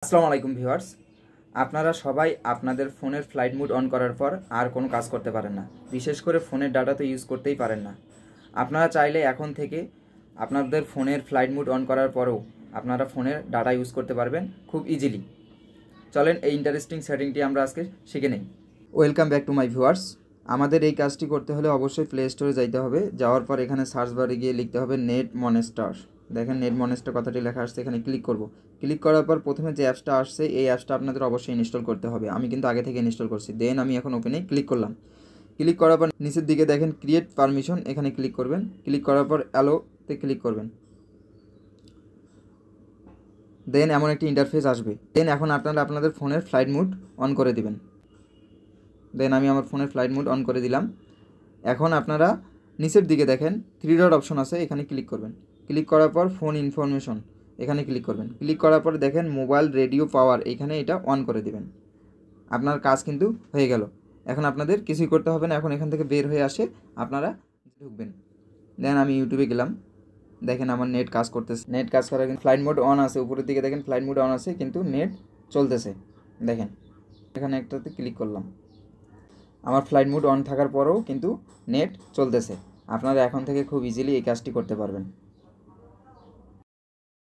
আসসালামু আলাইকুম ভিউয়ার্স, আপনারা সবাই আপনাদের ফোনের ফ্লাইট মোড অন করার পর আর কোনো কাজ করতে পারেন না। বিশেষ করে ফোনের ডাটা তো ইউজ করতেই পারেন না। আপনারা চাইলে এখন থেকে আপনাদের ফোনের ফ্লাইট মোড অন করার পরেও আপনারা ফোনের ডাটা ইউজ করতে পারবেন খুব ইজিলি। চলেন এই ইন্টারেস্টিং সেটিংটি আমরা আজকে শিখে নেই। Welcome back to my viewers. আমাদের এই কাজটি করতে হলে অবশ্যই প্লে স্টোরে যাইতে হবে। যাওয়ার পর এখানে সার্চ বারে গিয়ে লিখতে হবে নেট মনেস্টার। দেখেন নেট মনেস্টার কথাটি লেখা আসছে, এখানে ক্লিক করব। ক্লিক করার পর প্রথমে যে অ্যাপসটা আসছে এই অ্যাপসটা আপনাদের অবশ্যই ইনস্টল করতে হবে। আমি কিন্তু আগে থেকে ইনস্টল করছি। দেন আমি এখন ওপেনে ক্লিক করলাম। ক্লিক করার পর নিচের দিকে দেখেন ক্রিয়েট পারমিশন, এখানে ক্লিক করবেন। ক্লিক করার পর অ্যালোতে ক্লিক করবেন। দেন এমন একটি ইন্টারফেস আসবে। দেন এখন আপনারা আপনাদের ফোনের ফ্লাইট মোড অন করে দিবেন। দেন আমি আমার ফোনের ফ্লাইট মোড অন করে দিলাম। এখন আপনারা নিচের দিকে দেখেন 3 ডট অপশন আছে, এখানে ক্লিক করবেন। ক্লিক করার পর ফোন ইনফরমেশন এখানে ক্লিক করবেন। ক্লিক করার পর দেখেন মোবাইল রেডিও পাওয়ার, এখানে এটা অন করে দিবেন। আপনার কাজ কিন্তু হয়ে গেল। এখন আপনাদের কিছুই করতে হবে না। এখন এখান থেকে বের হয়ে আসে আপনারা ঢুকবেন। দেন আমি ইউটিউবে গেলাম। দেখেন আমার নেট কাজ করতেছে। নেট কাজ করার কিন্তু ফ্লাইট মোড অন আছে, উপরের দিকে দেখেন ফ্লাইট মোড অন আছে কিন্তু নেট চলতেছে। দেখেন এখানে একটাতে ক্লিক করলাম। আমার ফ্লাইট মোড অন থাকার পরেও কিন্তু নেট চলতেছে। আপনারা এখন থেকে খুব ইজিলি এই কাজটি করতে পারবেন।